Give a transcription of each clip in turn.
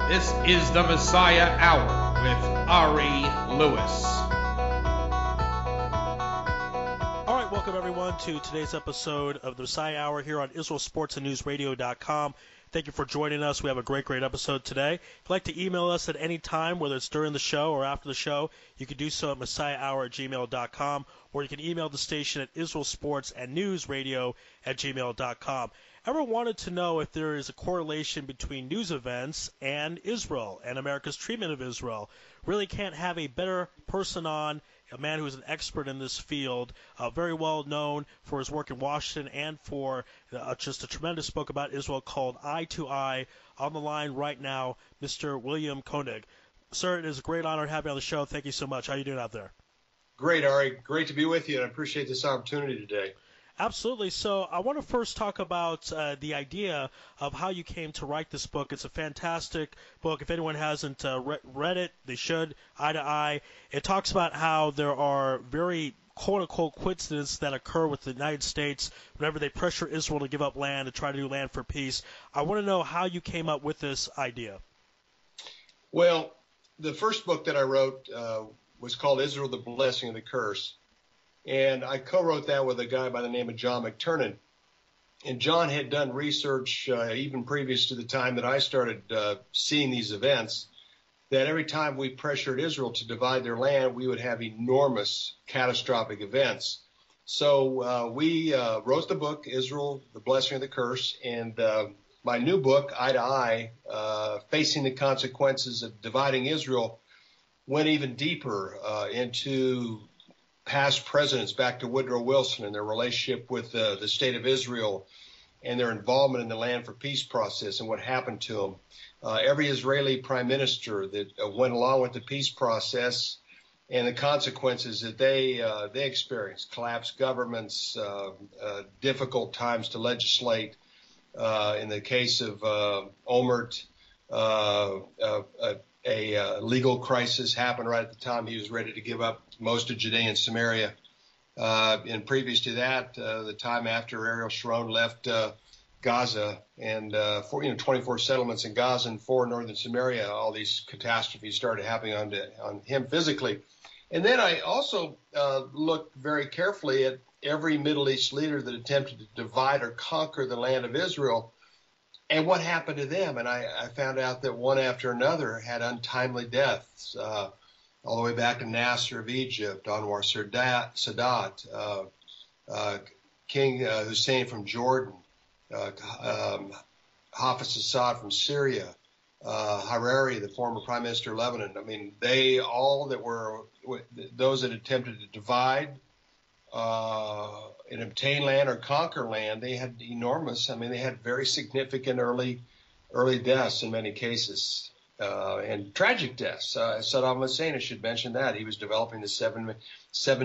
This is the Messiah Hour with Ari Louis. All right, welcome everyone to today's episode of the Messiah Hour here on IsraelSportsAndNewsRadio.com. Thank you for joining us. We have a great episode today. If you'd like to email us at any time, whether it's during the show or after the show, you can do so at messiahhour@gmail.com, or you can email the station at IsraelSportsAndNewsRadio@gmail.com. Ever wanted to know if there is a correlation between news events and Israel and America's treatment of Israel? Really can't have a better person on, a man who is an expert in this field, very well known for his work in Washington and for just a tremendous book about Israel called Eye to Eye. On the line right now, Mr. William Koenig. Sir, it is a great honor to have you on the show. Thank you so much. How are you doing out there? Great, Ari. Great to be with you, and I appreciate this opportunity today. Absolutely. So I want to first talk about the idea of how you came to write this book. It's a fantastic book. If anyone hasn't read it, they should. Eye to Eye. It talks about how there are very quote-unquote coincidences that occur with the United States whenever they pressure Israel to give up land and try to do land for peace. I want to know how you came up with this idea. Well, the first book that I wrote was called Israel, the Blessing and the Curse. And I co-wrote that with a guy by the name of John McTernan. And John had done research even previous to the time that I started seeing these events, that every time we pressured Israel to divide their land, we would have enormous catastrophic events. So we wrote the book, Israel, the Blessing and the Curse, and my new book, Eye to Eye, Facing the Consequences of Dividing Israel, went even deeper into past presidents, back to Woodrow Wilson and their relationship with the state of Israel and their involvement in the land for peace process and what happened to them. Every Israeli prime minister that went along with the peace process and the consequences that they experienced, collapsed governments, difficult times to legislate. In the case of Olmert, a legal crisis happened right at the time he was ready to give up most of Judea and Samaria. And previous to that, the time after Ariel Sharon left Gaza and 24 settlements in Gaza and 4 in northern Samaria, all these catastrophes started happening on him physically. And then I also looked very carefully at every Middle East leader that attempted to divide or conquer the land of Israel and what happened to them. And I found out that one after another had untimely deaths, all the way back to Nasser of Egypt, Anwar Sadat, King Hussein from Jordan, Hafiz Assad from Syria, Hariri, the former prime minister of Lebanon. I mean, they all that were those that attempted to divide and obtain land or conquer land, they had they had very significant early deaths in many cases, and tragic deaths. Saddam Hussein, I should mention that. He was developing the 7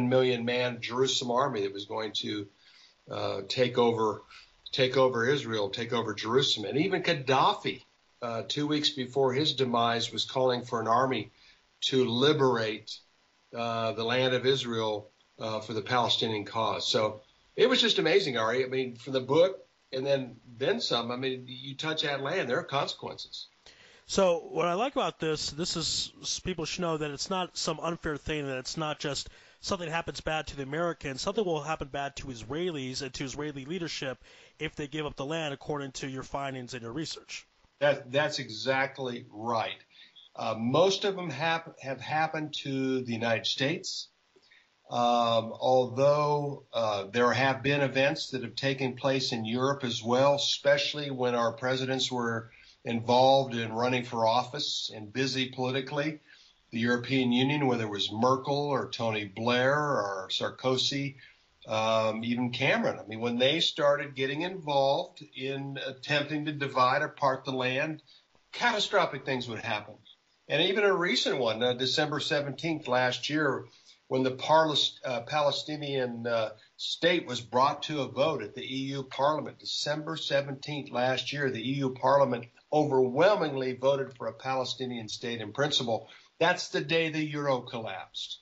million man Jerusalem army that was going to take over Israel, take over Jerusalem. And even Gaddafi, 2 weeks before his demise, was calling for an army to liberate the land of Israel for the Palestinian cause. So it was just amazing, Ari. I mean, from the book and then some. I mean, you touch that land, there are consequences. So what I like about this is people should know that it's not some unfair thing, that it's not just something that happens bad to the Americans. Something will happen bad to Israelis and to Israeli leadership if they give up the land, according to your findings and your research. That's exactly right. Most of them have happened to the United States. Although there have been events that have taken place in Europe as well, especially when our presidents were involved in running for office and busy politically. The European Union, whether it was Merkel or Tony Blair or Sarkozy, even Cameron. I mean, when they started getting involved in attempting to divide or part the land, catastrophic things would happen. And even a recent one, December 17th last year, when the Palestinian state was brought to a vote at the EU Parliament, December 17th last year, the EU Parliament overwhelmingly voted for a Palestinian state in principle. That's the day the euro collapsed.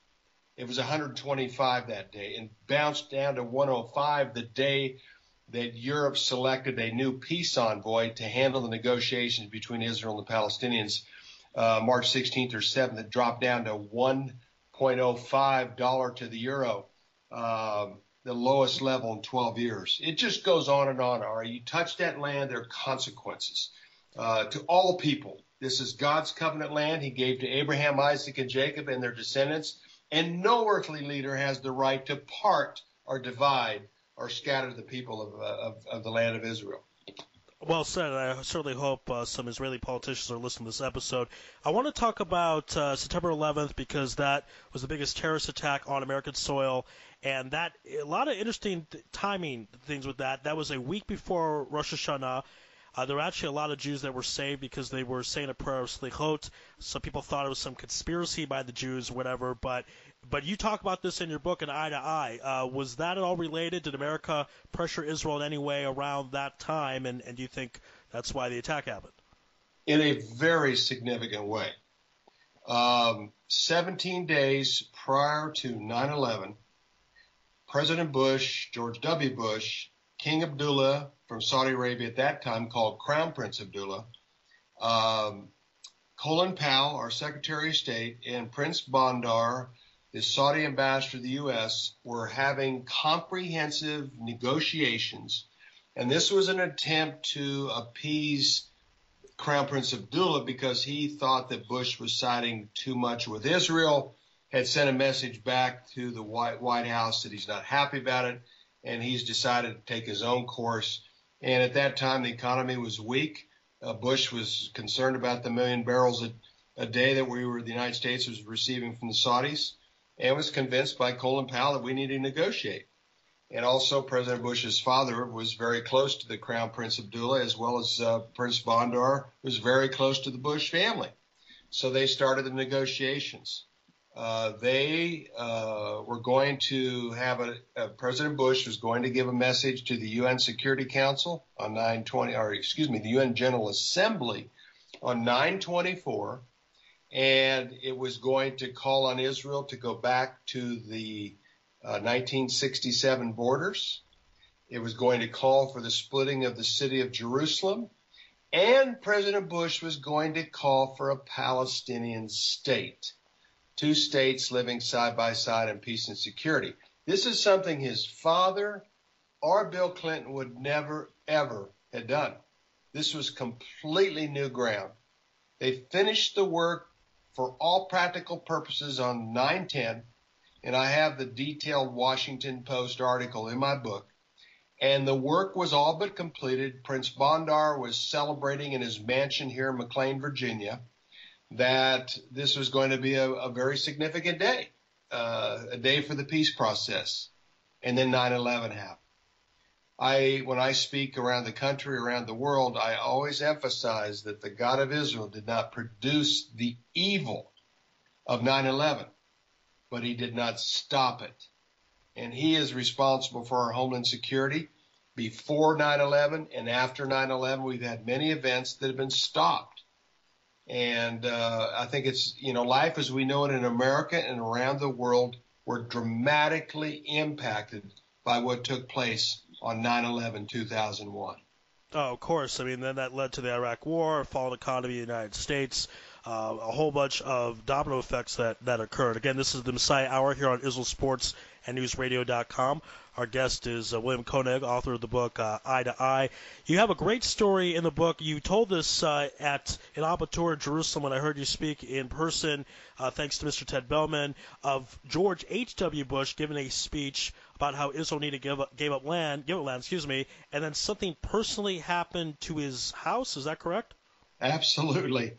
It was 125 that day and bounced down to 105 the day that Europe selected a new peace envoy to handle the negotiations between Israel and the Palestinians. March 16th or 7th, it dropped down to $1.05 to the euro, the lowest level in 12 years. It just goes on and on, Ari. You touch that land, there are consequences to all people. This is God's covenant land he gave to Abraham, Isaac, and Jacob and their descendants, and no earthly leader has the right to part or divide or scatter the people of the land of Israel. Well said. I certainly hope some Israeli politicians are listening to this episode. I want to talk about September 11th because that was the biggest terrorist attack on American soil, and that a lot of interesting timing things with that. That was a week before Rosh Hashanah. There were actually a lot of Jews that were saved because they were saying a prayer of slichot. Some people thought it was some conspiracy by the Jews, whatever. But you talk about this in your book, in Eye to Eye. Was that at all related? Did America pressure Israel in any way around that time? And do you think that's why the attack happened? In a very significant way. 17 days prior to 9/11, President Bush, George W. Bush, King Abdullah from Saudi Arabia at that time, called Crown Prince Abdullah, Colin Powell, our Secretary of State, and Prince Bandar, the Saudi ambassador to the U.S., were having comprehensive negotiations. And this was an attempt to appease Crown Prince Abdullah because he thought that Bush was siding too much with Israel, had sent a message back to the White House that he's not happy about it, and he's decided to take his own course. And at that time, the economy was weak. Bush was concerned about the 1 million barrels a day that the United States was receiving from the Saudis, and was convinced by Colin Powell that we need to negotiate. And also, President Bush's father was very close to the Crown Prince Abdullah, as well as Prince Bandar was very close to the Bush family. So they started the negotiations. They were going to have President Bush was going to give a message to the UN Security Council on the UN General Assembly on 9/24, and it was going to call on Israel to go back to the 1967 borders. It was going to call for the splitting of the city of Jerusalem, and President Bush was going to call for a Palestinian state. 2 states living side by side in peace and security. This is something his father or Bill Clinton would never, ever have done. This was completely new ground. They finished the work for all practical purposes on 9/10, and I have the detailed Washington Post article in my book. And the work was all but completed. Prince Bandar was celebrating in his mansion here in McLean, Virginia, that this was going to be a very significant day, a day for the peace process. And then 9/11 happened. When I speak around the country, around the world, I always emphasize that the God of Israel did not produce the evil of 9/11, but he did not stop it. And he is responsible for our homeland security. Before 9/11 and after 9/11, we've had many events that have been stopped. And I think it's, life as we know it in America and around the world were dramatically impacted by what took place on 9/11/2001. Oh, of course. I mean, then that led to the Iraq War, fallen economy of the United States, a whole bunch of domino effects that occurred. Again, this is the Messiah Hour here on Israel Sports and NewsRadio.com. Our guest is William Koenig, author of the book Eye to Eye. You have a great story in the book. You told this at an Abatur in Jerusalem when I heard you speak in person, thanks to Mr. Ted Bellman, of George H.W. Bush giving a speech about how Israel needed to give up land, and then something personally happened to his house. Is that correct? Absolutely.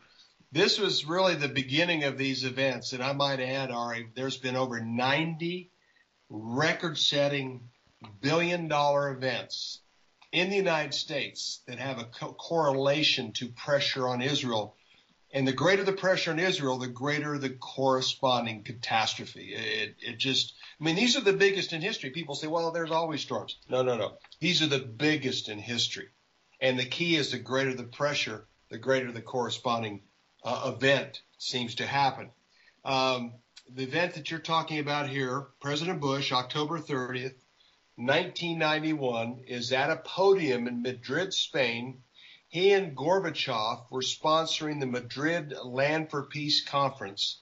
This was really the beginning of these events. And I might add, Ari, there's been over 90 record-setting billion-dollar events in the United States that have a correlation to pressure on Israel. And the greater the pressure on Israel, the greater the corresponding catastrophe. These are the biggest in history. People say, well, there's always storms. No. These are the biggest in history. And the key is the greater the pressure, the greater the corresponding event seems to happen. The event that you're talking about here, President Bush, October 30th, 1991, is at a podium in Madrid, Spain, he and Gorbachev were sponsoring the Madrid Land for Peace conference.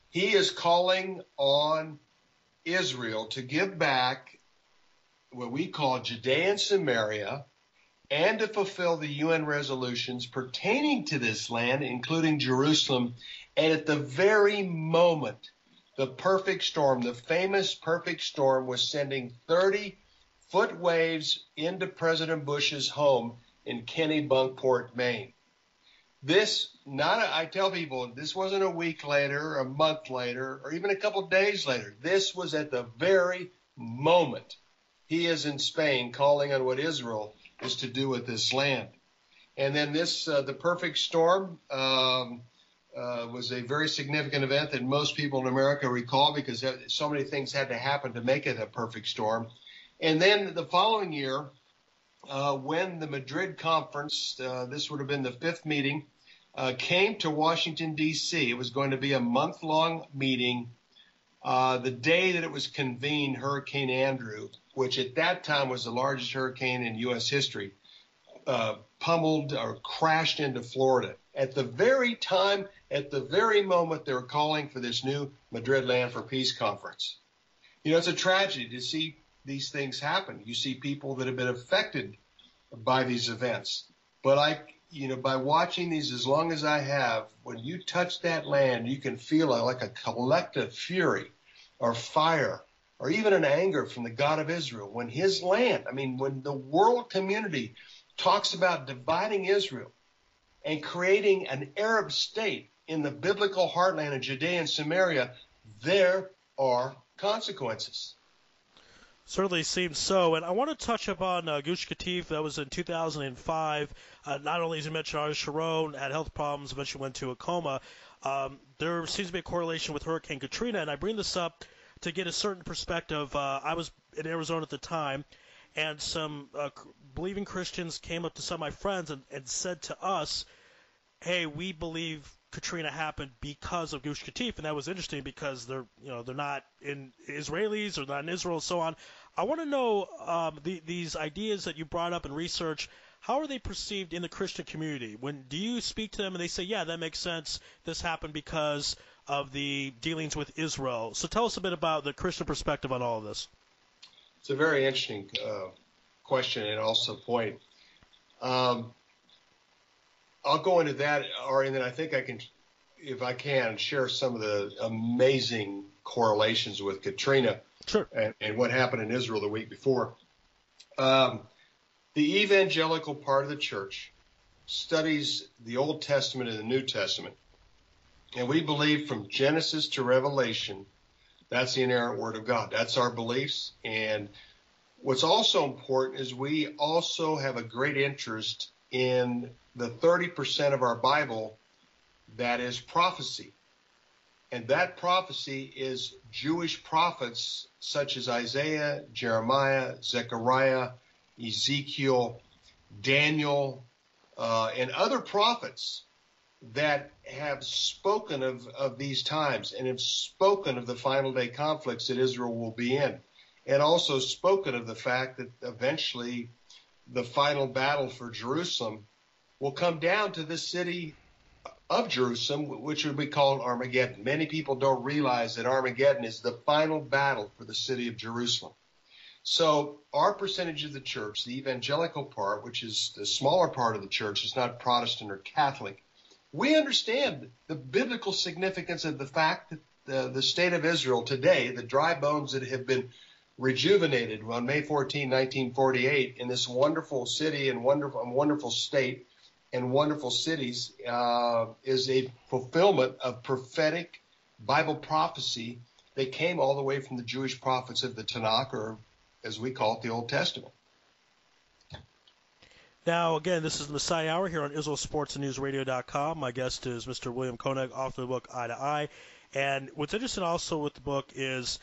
He is calling on Israel to give back what we call Judea and Samaria, and to fulfill the UN resolutions pertaining to this land, including Jerusalem. And at the very moment, the perfect storm, the famous perfect storm, was sending 30-foot waves into President Bush's home in Kennebunkport, Maine. I tell people, this wasn't a week later, a month later, or even a couple of days later. This was at the very moment he is in Spain calling on what Israel is to do with this land. And then the perfect storm, was a very significant event that most people in America recall because so many things had to happen to make it a perfect storm. And then the following year, when the Madrid conference, this would have been the 5th meeting, came to Washington, D.C. It was going to be a month-long meeting. The day that it was convened, Hurricane Andrew, which at that time was the largest hurricane in U.S. history, pummeled or crashed into Florida. At the very time, at the very moment, they were calling for this new Madrid Land for Peace conference. It's a tragedy to see these things happen. You see people that have been affected by these events. But by watching these as long as I have, when you touch that land, you can feel like a collective fury or fire or even an anger from the God of Israel. When his land, when the world community talks about dividing Israel and creating an Arab state in the biblical heartland of Judea and Samaria, there are consequences. Certainly seems so. And I want to touch upon Gush Katif. That was in 2005. Not only, as you mentioned, Ariel Sharon had health problems, eventually went to a coma. There seems to be a correlation with Hurricane Katrina, and I bring this up to get a certain perspective. I was in Arizona at the time, and some believing Christians came up to some of my friends and said to us, hey, we believe Katrina happened because of Gush Katif, and that was interesting because they're not in Israelis or not in Israel and so on. I want to know these ideas that you brought up in research. How are they perceived in the Christian community? Do you speak to them and they say, yeah, that makes sense. This happened because of the dealings with Israel. So tell us a bit about the Christian perspective on all of this. It's a very interesting question and also point. I'll go into that, Ari, and then I think I can, if I can, share some of the amazing correlations with Katrina. Sure. And what happened in Israel the week before. The evangelical part of the church studies the Old Testament and the New Testament. And we believe from Genesis to Revelation, that's the inerrant Word of God. That's our beliefs. And what's also important is we also have a great interest in the 30% of our Bible that is prophecy. And that prophecy is Jewish prophets such as Isaiah, Jeremiah, Zechariah, Ezekiel, Daniel, and other prophets that have spoken of these times and have spoken of the final day conflicts that Israel will be in, and also spoken of the fact that eventually the final battle for Jerusalem will come down to the city of Jerusalem, which would be called Armageddon. Many people don't realize that Armageddon is the final battle for the city of Jerusalem. So our percentage of the church, the evangelical part, which is the smaller part of the church, is not Protestant or Catholic. We understand the biblical significance of the fact that the state of Israel today, the dry bones that have been rejuvenated on May 14, 1948, in this wonderful city and wonderful state and wonderful cities, is a fulfillment of prophetic Bible prophecy that came all the way from the Jewish prophets of the Tanakh, or as we call it, the Old Testament. Now, again, this is the Messiah Hour here on IsraelSportsandNewsRadio.com. My guest is Mr. William Koenig, author of the book Eye to Eye. And what's interesting also with the book is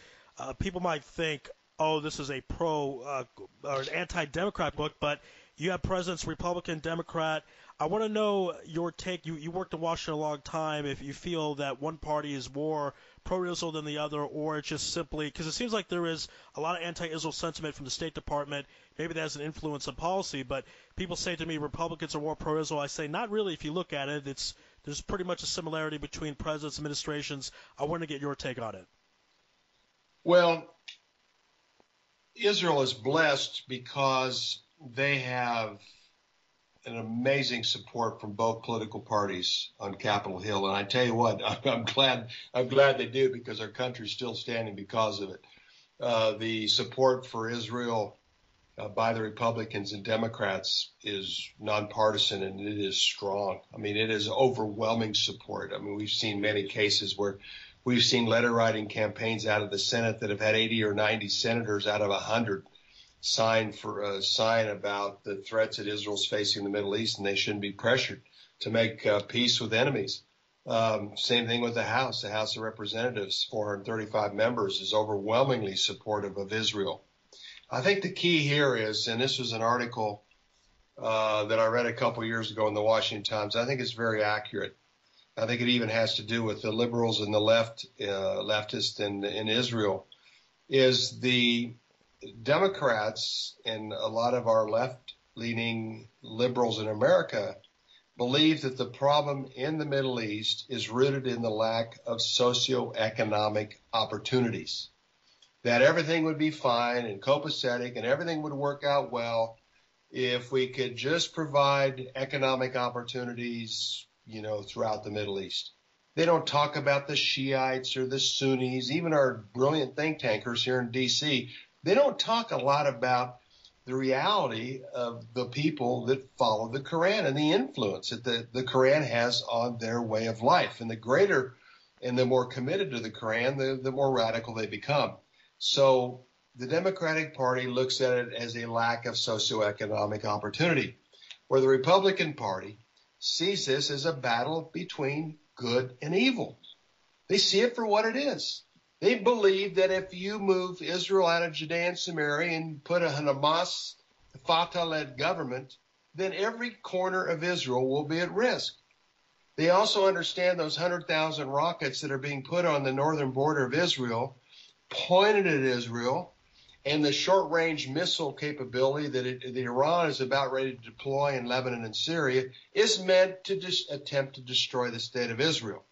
people might think, oh, this is a pro or an anti-Democrat book, but You have presidents, Republican, Democrat. I want to know your take. You worked in Washington a long time. If you feel that one party is more pro-Israel than the other, or it's just simply because it seems like there is a lot of anti-Israel sentiment from the State Department. Maybe that has an influence on policy, but people say to me Republicans are more pro-Israel. I say not really. If you look at it, there's pretty much a similarity between presidents, administrations. I want to get your take on it. Well, Israel is blessed because they have an amazing support from both political parties on Capitol Hill. And I tell you what, I'm glad they do, because our country's still standing because of it. The support for Israel by the Republicans and Democrats is nonpartisan, and it is strong. I mean, it is overwhelming support. I mean, we've seen many cases where we've seen letter writing campaigns out of the Senate that have had 80 or 90 senators out of 100 sign about the threats that Israel's facing in the Middle East, and they shouldn't be pressured to make peace with enemies. Same thing with the House. The House of Representatives, 435 members, is overwhelmingly supportive of Israel. I think the key here is, and this was an article that I read a couple years ago in the Washington Times, I think it's very accurate. I think it even has to do with the liberals and the leftists in Israel, is the Democrats and a lot of our left-leaning liberals in America believe that the problem in the Middle East is rooted in the lack of socioeconomic opportunities, that everything would be fine and copacetic and everything would work out well if we could just provide economic opportunities, throughout the Middle East. They don't talk about the Shiites or the Sunnis, even our brilliant think tankers here in D.C. They don't talk a lot about the reality of the people that follow the Quran and the influence that the Quran has on their way of life. And the greater and the more committed to the Quran, the more radical they become. So the Democratic Party looks at it as a lack of socioeconomic opportunity, where the Republican Party sees this as a battle between good and evil. They see it for what it is. They believe that if you move Israel out of Judea and Samaria and put a Hamas, Fatah-led government, then every corner of Israel will be at risk. They also understand those 100,000 rockets that are being put on the northern border of Israel, pointed at Israel, and the short-range missile capability that Iran is about ready to deploy in Lebanon and Syria is meant to just attempt to destroy the state of Israel.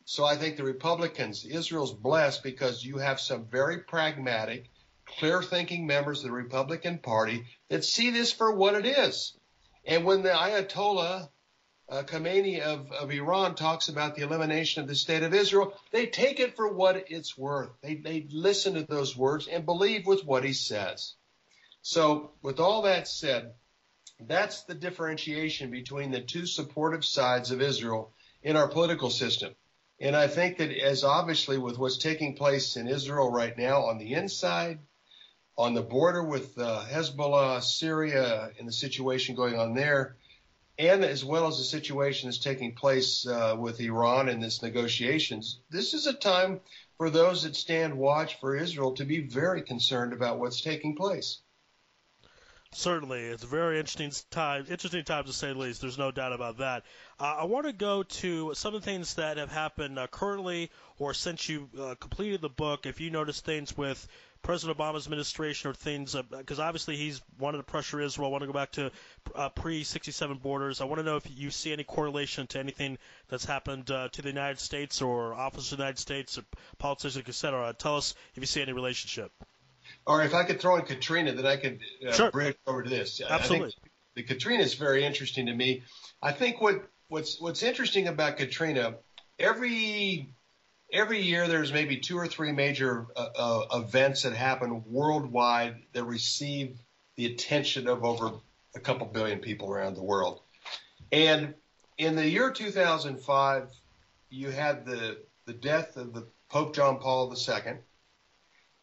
So I think the Republicans, Israel's blessed because you have some very pragmatic, clear-thinking members of the Republican Party that see this for what it is. And when the Ayatollah Khomeini of Iran talks about the elimination of the state of Israel, they take it for what it's worth. They listen to those words and believe with what he says. So with all that said, that's the differentiation between the two supportive sides of Israel in our political system. And I think that as obviously with what's taking place in Israel right now on the inside, on the border with Hezbollah, Syria, and the situation going on there, and as well as the situation that's taking place with Iran in this negotiations, this is a time for those that stand watch for Israel to be very concerned about what's taking place. Certainly. It's a very interesting time to say the least. There's no doubt about that. I want to go to some of the things that have happened currently or since you completed the book. If you notice things with President Obama's administration or things, because obviously he's wanted to pressure Israel, want to go back to pre-67 borders. I want to know if you see any correlation to anything that's happened to the United States or officers of the United States or politicians, et cetera. Tell us if you see any relationship. Or if I could throw in Katrina, then I could Sure. bridge over to this. Absolutely. I think the Katrina is very interesting to me. I think what's interesting about Katrina, every year there's maybe 2 or 3 major events that happen worldwide that receive the attention of over a couple billion people around the world. And in the year 2005, you had the death of the Pope John Paul II.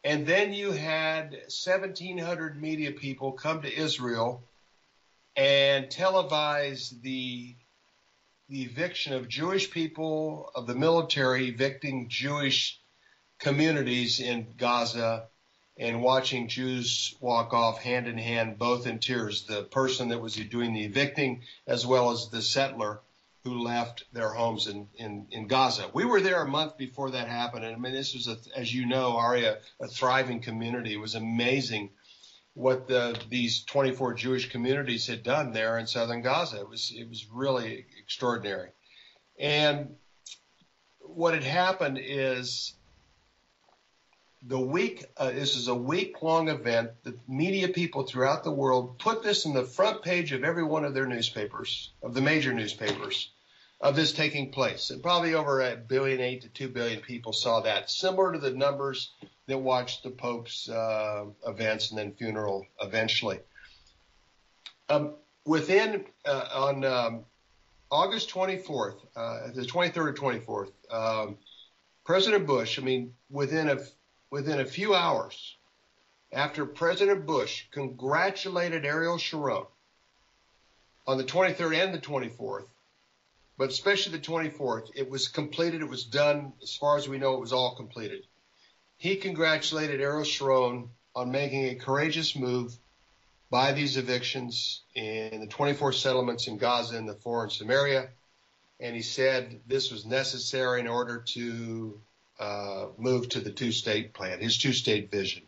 And then you had 1,700 media people come to Israel and televise the eviction of Jewish people, of the military evicting Jewish communities in Gaza, and watching Jews walk off hand in hand, both in tears, the person that was doing the evicting as well as the settler who left their homes in Gaza. We were there a month before that happened. And I mean, this was, as you know, Ari, a thriving community. It was amazing what these 24 Jewish communities had done there in southern Gaza. It was really extraordinary. And what had happened is this is a week-long event. The media people throughout the world put this in the front page of every one of their newspapers, of the major newspapers, of this taking place. And probably over 1.8 billion to 2 billion people saw that, similar to the numbers that watched the Pope's events and then funeral eventually. On August 24th, the 23rd or 24th, President Bush, within a few hours after President Bush congratulated Ariel Sharon on the 23rd and the 24th, but especially the 24th, it was completed, it was done. As far as we know, it was all completed. He congratulated Ariel Sharon on making a courageous move by these evictions in the 24 settlements in Gaza and the 4 in Samaria. And he said this was necessary in order to move to the two-state plan, his two-state vision.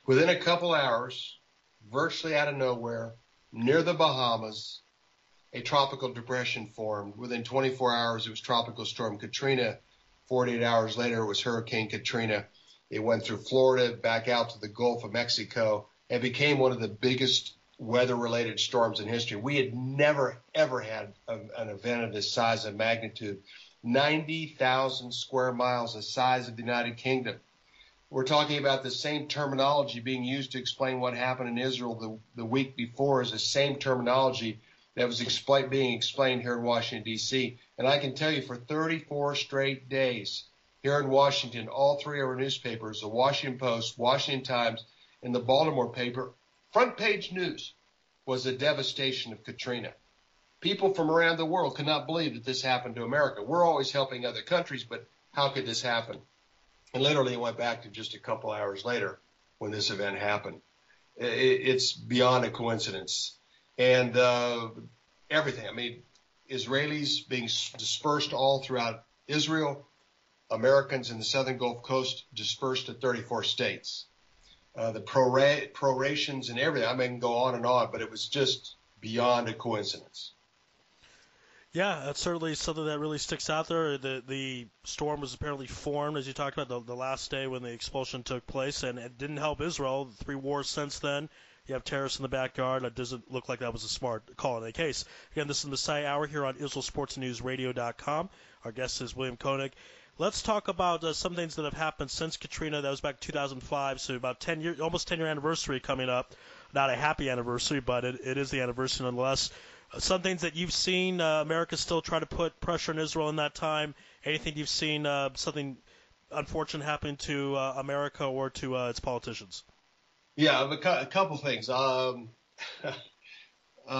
Within a couple hours, virtually out of nowhere, near the Bahamas, a tropical depression formed. Within 24 hours, it was Tropical Storm Katrina. 48 hours later, it was Hurricane Katrina. It went through Florida, back out to the Gulf of Mexico, and became one of the biggest weather-related storms in history. We had never, ever had an event of this size and magnitude. 90,000 square miles, the size of the United Kingdom. We're talking about the same terminology being used to explain what happened in Israel the week before is the same terminology that was being explained here in Washington, D.C. And I can tell you for 34 straight days here in Washington, all three of our newspapers, the Washington Post, Washington Times, and the Baltimore paper, front page news was the devastation of Katrina. People from around the world could not believe that this happened to America. We're always helping other countries, but how could this happen? And literally it went back to just a couple hours later when this event happened. It's beyond a coincidence. And everything. Israelis being dispersed all throughout Israel, Americans in the southern Gulf Coast dispersed to 34 states. The prorations and everything. I can go on and on, but it was just beyond a coincidence. Yeah, that's certainly something that really sticks out there. The storm was apparently formed, as you talked about, the last day when the expulsion took place, and it didn't help Israel. 3 wars since then. You have terrorists in the backyard. It doesn't look like that was a smart call in any case. Again, this is the Messiah Hour here on IsraelSportsNewsRadio.com. Our guest is William Koenig. Let's talk about some things that have happened since Katrina. That was back 2005, so about 10 years, almost 10-year anniversary coming up. Not a happy anniversary, but it is the anniversary nonetheless. Some things that you've seen, America still try to put pressure on Israel in that time. Anything you've seen, something unfortunate happen to America or to its politicians? Yeah, a couple things. I'll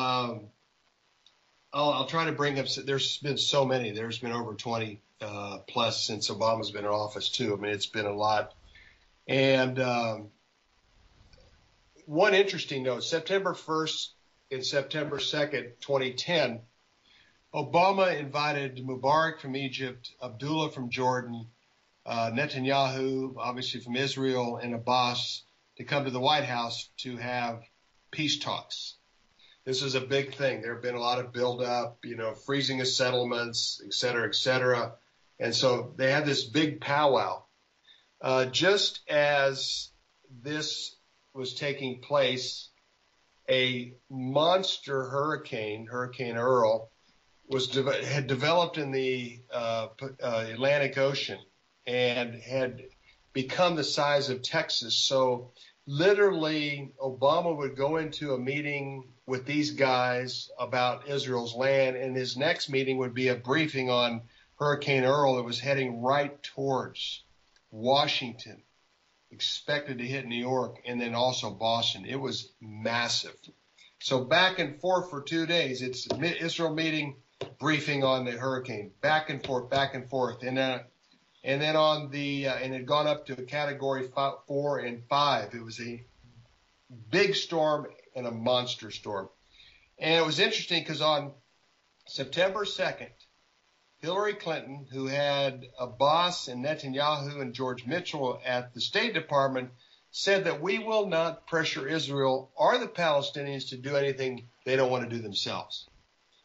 try to bring up. There's been so many. There's been over 20 plus since Obama's been in office too. It's been a lot. And one interesting note: September 1st and September 2nd, 2010, Obama invited Mubarak from Egypt, Abdullah from Jordan, Netanyahu, obviously from Israel, and Abbas to come to the White House to have peace talks. This is a big thing. There have been a lot of buildup, freezing of settlements, et cetera, et cetera. And so they had this big powwow. Just as this was taking place, a monster hurricane, Hurricane Earl, had developed in the Atlantic Ocean and had become the size of Texas. So literally Obama would go into a meeting with these guys about Israel's land, and his next meeting would be a briefing on Hurricane Earl that was heading right towards Washington, expected to hit New York and then also Boston. It was massive. So back and forth for 2 days. It's Israel meeting, briefing on the hurricane, back and forth, back and forth. And And then and it had gone up to a category 4 and 5. It was a big storm and a monster storm. And it was interesting because on September 2nd, Hillary Clinton, who had Abbas and Netanyahu and George Mitchell at the State Department, said that we will not pressure Israel or the Palestinians to do anything they don't want to do themselves.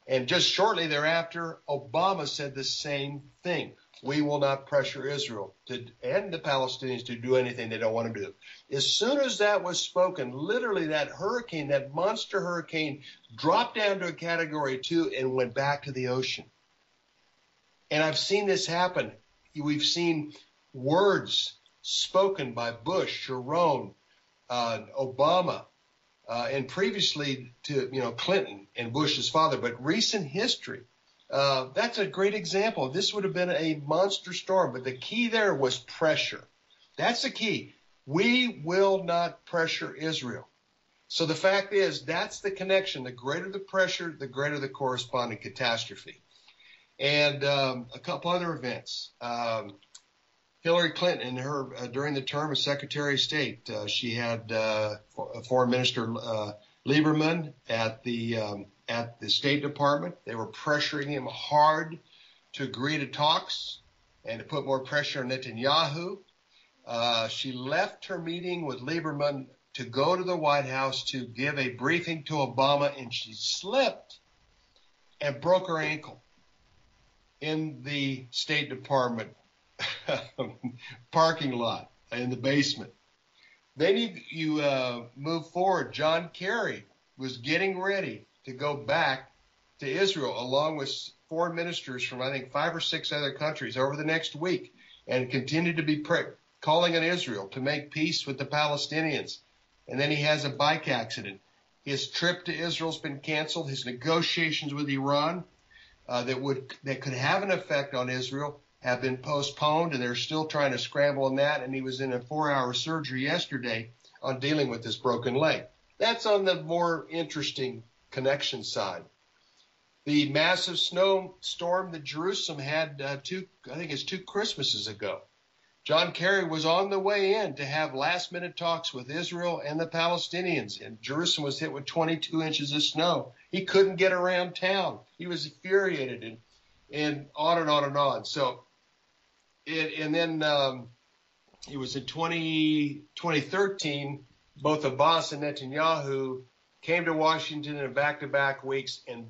And just shortly thereafter, Obama said the same thing. We will not pressure Israel and the Palestinians to do anything they don't want to do. As soon as that was spoken, literally that hurricane, that monster hurricane, dropped down to a category 2 and went back to the ocean. And I've seen this happen. We've seen words spoken by Bush, Sharon, Obama, and previously to Clinton and Bush's father. But recent history, that's a great example. This would have been a monster storm, but the key there was pressure. That's the key. We will not pressure Israel. So the fact is, that's the connection. The greater the pressure, the greater the corresponding catastrophe. And a couple other events. Hillary Clinton, during the term as Secretary of State, she had Foreign Minister Lieberman at the State Department. They were pressuring him hard to agree to talks and to put more pressure on Netanyahu. She left her meeting with Lieberman to go to the White House to give a briefing to Obama, and she slipped and broke her ankle in the State Department parking lot in the basement. Then you move forward. John Kerry was getting ready to go back to Israel along with foreign ministers from, I think, 5 or 6 other countries over the next week and continue to be calling on Israel to make peace with the Palestinians. And then he has a bike accident. His trip to Israel's been canceled. His negotiations with Iran that could have an effect on Israel have been postponed, and they're still trying to scramble on that. And he was in a 4-hour surgery yesterday on dealing with this broken leg. That's on the more interesting connection side. The massive snowstorm that Jerusalem had two Christmases ago. John Kerry was on the way in to have last-minute talks with Israel and the Palestinians, and Jerusalem was hit with 22 inches of snow. He couldn't get around town. He was infuriated, and on and on and on. So, then it was in 2013, both Abbas and Netanyahu came to Washington in back-to-back weeks, and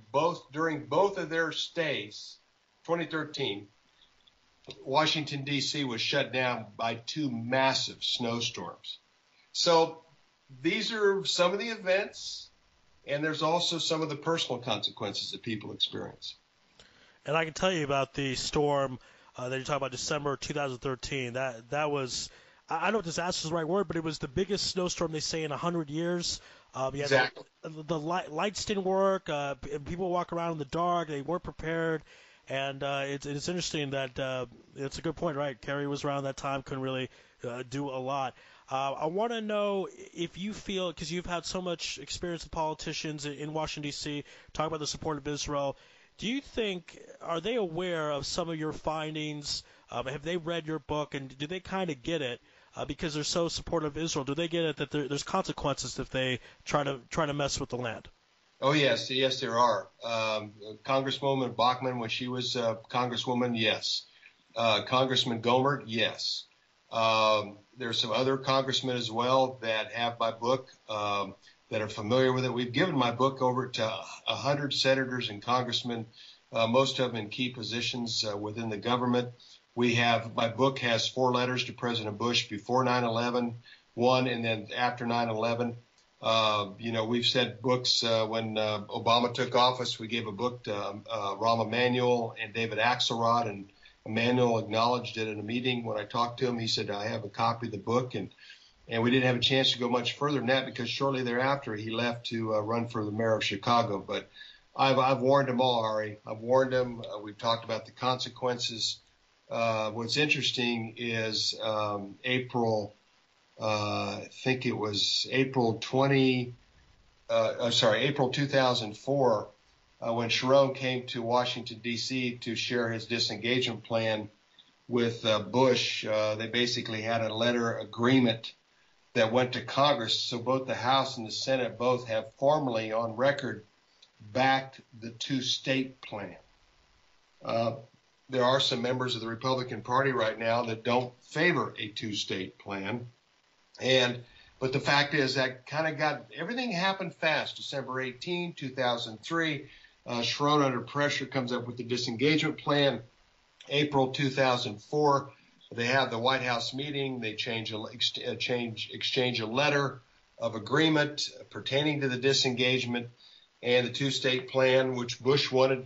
during both of their stays, 2013, Washington, D.C. was shut down by 2 massive snowstorms. So these are some of the events, and there's also some of the personal consequences that people experience. And I can tell you about the storm that you're talking about, December 2013. That was, I don't know if disaster is the right word, but it was the biggest snowstorm they say in 100 years. Exactly. The lights didn't work. People walk around in the dark. They weren't prepared. And it's interesting that it's a good point, right? Kerry was around that time, couldn't really do a lot. I want to know if you feel, because you've had so much experience with politicians in Washington, D.C., talk about the support of Israel. Do you think, are they aware of some of your findings? Have they read your book, and do they kind of get it? Because they're so supportive of Israel, do they get it that there's consequences if they try to mess with the land? Oh, yes, there are. Congresswoman Bachmann, when she was Congresswoman, yes. Congressman Gohmert, yes. There's some other congressmen as well that have my book, that are familiar with it. We've given my book over to 100 senators and congressmen, most of them in key positions within the government. My book has 4 letters to President Bush before 9/11, 1, and then after 9/11. We've said books when Obama took office. We gave a book to Rahm Emanuel and David Axelrod, and Emanuel acknowledged it in a meeting. When I talked to him, he said, I have a copy of the book, and we didn't have a chance to go much further than that because shortly thereafter he left to run for the mayor of Chicago. But I've warned them all, Ari. I've warned them. We've talked about the consequences. What's interesting is April 2004, when Sharon came to Washington, D.C. to share his disengagement plan. with Bush. They basically had a letter agreement that went to Congress. So both the House and the Senate both have formally on record backed the two-state plan. There are some members of the Republican Party right now that don't favor a two-state plan. But the fact is that kind of everything happened fast. December 18, 2003, Sharon under pressure comes up with the disengagement plan. April 2004, they have the White House meeting. They exchange a letter of agreement pertaining to the disengagement and the two-state plan, which Bush wanted,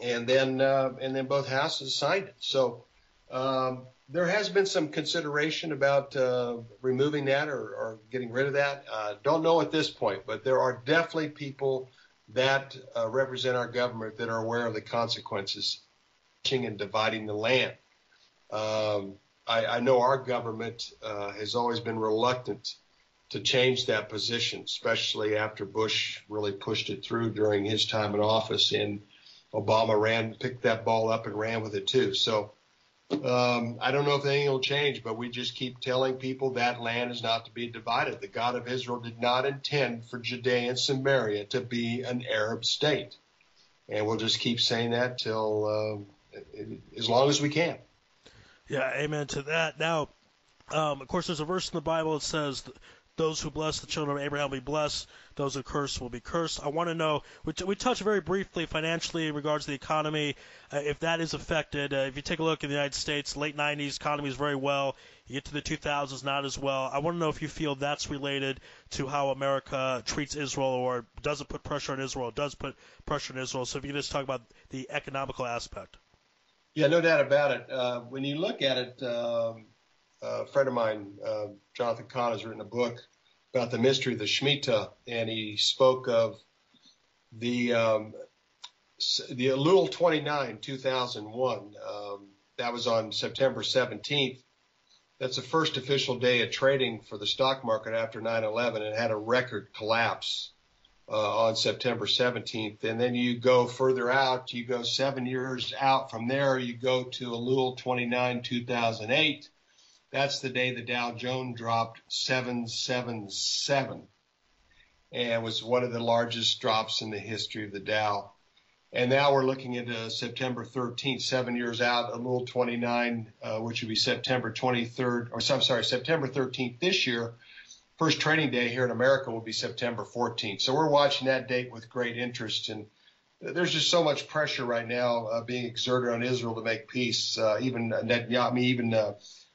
and then both houses signed it. So there has been some consideration about removing that or getting rid of that. Don't know at this point, but there are definitely people that represent our government that are aware of the consequences and dividing the land. I know our government has always been reluctant to change that position, especially after Bush really pushed it through during his time in office, and Obama picked that ball up and ran with it too. So I don't know if anything will change, but we just keep telling people that land is not to be divided. The God of Israel did not intend for Judea and Samaria to be an Arab state. And we'll just keep saying that till as long as we can. Yeah, amen to that. Now, of course, there's a verse in the Bible that says, those who bless the children of Abraham will be blessed, those who curse will be cursed. I want to know, we touched very briefly financially in regards to the economy, if that is affected. If you take a look in the United States, late 90s, economy is very well. You get to the 2000s, not as well. I want to know if you feel that's related to how America treats Israel, or doesn't put pressure on Israel, does put pressure on Israel. So if you can just talk about the economical aspect. Yeah, no doubt about it. When you look at it, a friend of mine, Jonathan Kahn, has written a book about the mystery of the Shemitah, and he spoke of the Elul 29, 2001. That was on September 17th. That's the first official day of trading for the stock market after 9/11, and had a record collapse on September 17th. And then you go further out, you go 7 years out from there, you go to Elul 29, 2008. That's the day the Dow Jones dropped 777, and was one of the largest drops in the history of the Dow. And now we're looking at September 13th, 7 years out, Elul 29, which would be September 13th this year. First trading day here in America will be September 14th. So we're watching that date with great interest. And there's just so much pressure right now being exerted on Israel to make peace. Even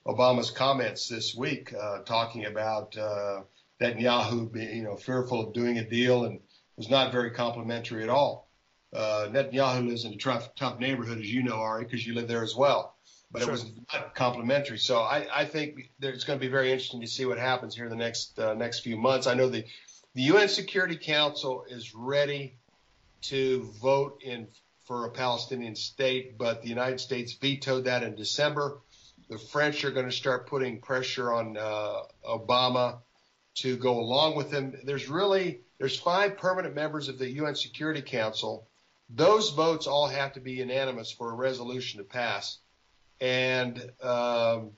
Obama's comments this week talking about Netanyahu being, fearful of doing a deal, and was not very complimentary at all. Netanyahu lives in a tough neighborhood, as you know, Ari, because you live there as well. But Sure. It was not complimentary. So I think it's going to be very interesting to see what happens here in the next few months. I know the UN Security Council is ready to vote for a Palestinian state, but the United States vetoed that in December. The French are going to start putting pressure on Obama to go along with them. There's 5 permanent members of the UN Security Council. Those votes all have to be unanimous for a resolution to pass. And the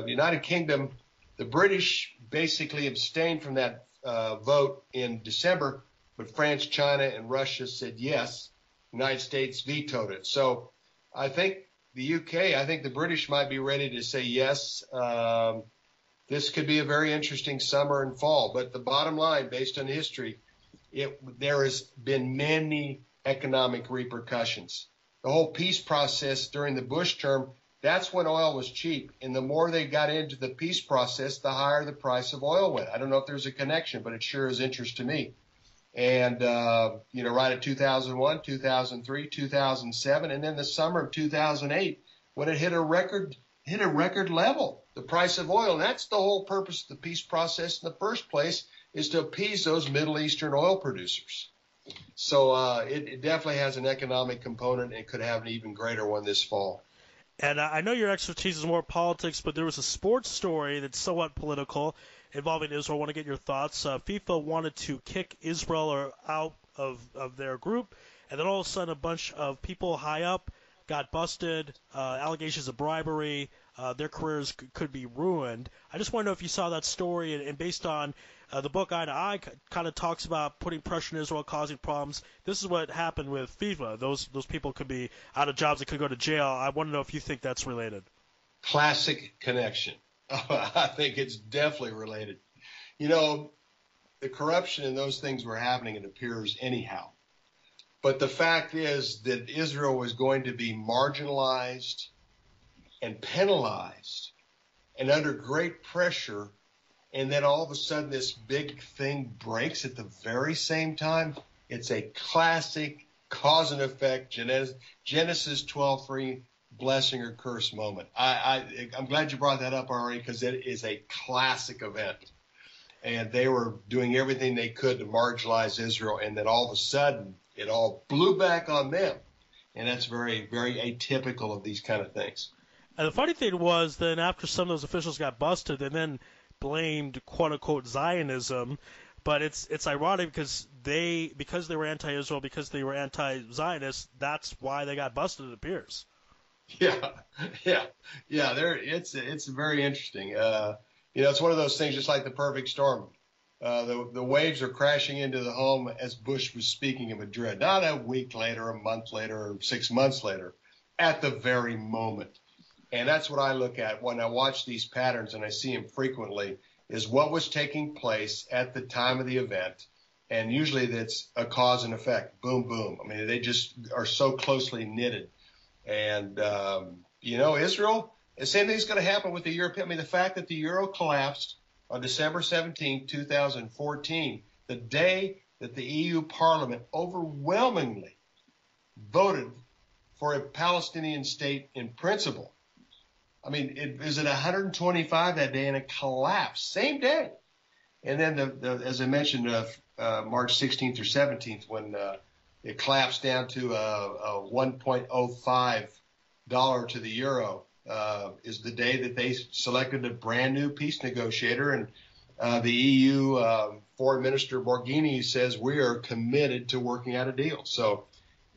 United Kingdom, the British basically abstained from that vote in December, but France, China, and Russia said yes. The United States vetoed it. So I think the UK, I think the British might be ready to say yes. This could be a very interesting summer and fall. But the bottom line, based on history, there has been many economic repercussions. The whole peace process during the Bush term, that's when oil was cheap. And the more they got into the peace process, the higher the price of oil went. I don't know if there's a connection, but it sure is interest to me. And, right at 2001, 2003, 2007, and then the summer of 2008, when it hit a record level, the price of oil. And that's the whole purpose of the peace process in the first place, is to appease those Middle Eastern oil producers. So it definitely has an economic component, and could have an even greater one this fall. And I know your expertise is more politics, but there was a sports story that's somewhat political involving Israel. I want to get your thoughts. FIFA wanted to kick Israel out of their group, and then all of a sudden a bunch of people high up got busted, allegations of bribery, their careers could be ruined. I just want to know if you saw that story, and based on the book Eye to Eye kind of talks about putting pressure on Israel, causing problems. This is what happened with FIFA. Those people could be out of jobs, they could go to jail. I want to know if you think that's related. Classic connection. I think it's definitely related. You know, the corruption and those things were happening, it appears, anyhow. But the fact is that Israel was going to be marginalized and penalized and under great pressure, and then all of a sudden this big thing breaks at the very same time. It's a classic cause and effect, Genesis 12:3, blessing or curse moment. I'm glad you brought that up, Ari, because it is a classic event. And they were doing everything they could to marginalize Israel, and then all of a sudden it all blew back on them. And that's very, very atypical of these kind of things. And the funny thing was, then after some of those officials got busted, they then blamed quote-unquote Zionism. But it's ironic because they were anti-Israel, because they were anti-Zionist, that's why they got busted, it appears. Yeah. It's very interesting. It's one of those things, just like the perfect storm. The waves are crashing into the home as Bush was speaking in Madrid, not a week later, a month later, or 6 months later, at the very moment. And that's what I look at when I watch these patterns, and I see them frequently, is what was taking place at the time of the event. And usually that's a cause and effect. Boom, boom. I mean, they just are so closely knitted. And, Israel, the same thing's going to happen with the European. I mean, the fact that the euro collapsed on December 17, 2014, the day that the EU Parliament overwhelmingly voted for a Palestinian state in principle. I mean, it was at 125 that day, and it collapsed same day. And then, as I mentioned, March 16th or 17th, when it collapsed down to a $1.05 to the euro, is the day that they selected a brand new peace negotiator. And the EU Foreign Minister Borghini says we are committed to working out a deal. So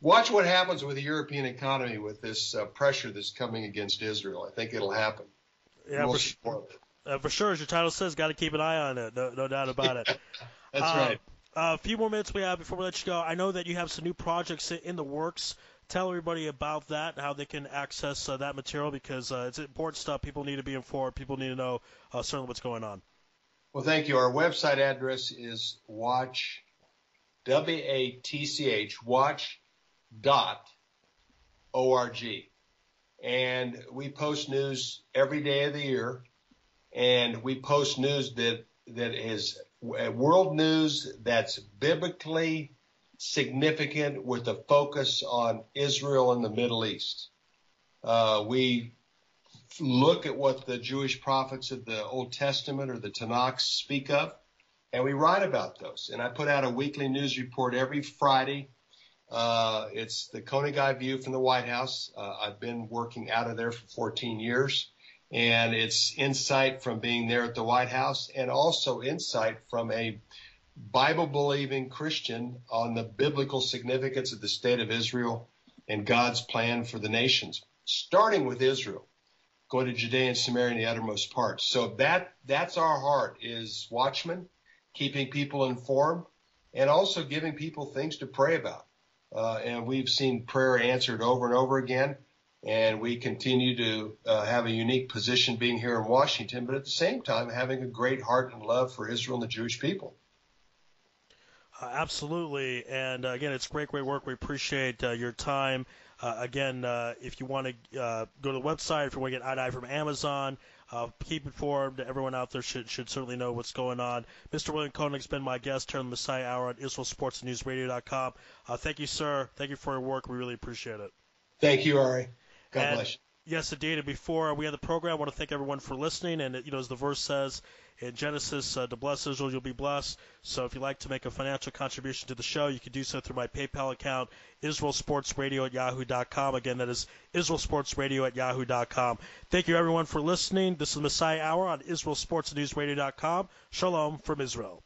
watch what happens with the European economy with this pressure that's coming against Israel. I think it'll happen. Yeah, for sure. As your title says, got to keep an eye on it. No doubt about it. That's right. A few more minutes we have before we let you go. I know that you have some new projects in the works. Tell everybody about that, how they can access that material, because it's important stuff. People need to be informed. People need to know certainly what's going on. Well, thank you. Our website address is watch, W-A-T-C-H, watch.org. And we post news every day of the year. And we post news that is world news that's biblically significant, with a focus on Israel and the Middle East. We look at what the Jewish prophets of the Old Testament or the Tanakh speak of, and we write about those. And I put out a weekly news report every Friday. It's the Koenig view from the White House. I've been working out of there for 14 years. And it's insight from being there at the White House, and also insight from a Bible-believing Christian on the biblical significance of the state of Israel and God's plan for the nations, starting with Israel, going to Judea and Samaria and the uttermost parts. So that's our heart, is watchmen, keeping people informed, and also giving people things to pray about. And we've seen prayer answered over and over again. And we continue to have a unique position being here in Washington, but at the same time having a great heart and love for Israel and the Jewish people. Absolutely. And, again, it's great work. We appreciate your time. Again, if you want to go to the website, if you want to get Eye to Eye from Amazon, keep informed. Everyone out there should certainly know what's going on. Mr. William Koenig's been my guest here on the Messiah Hour on IsraelSportsNewsRadio.com. Thank you, sir. Thank you for your work. We really appreciate it. Thank you, Ari. God bless you. Yes, indeed. And before we end the program, I want to thank everyone for listening. And, as the verse says in Genesis, to bless Israel, you'll be blessed. So if you'd like to make a financial contribution to the show, you can do so through my PayPal account, IsraelSportsRadio@yahoo.com. Again, that is IsraelSportsRadio@yahoo.com. Thank you, everyone, for listening. This is the Messiah Hour on IsraelSportsNewsRadio.com. Shalom from Israel.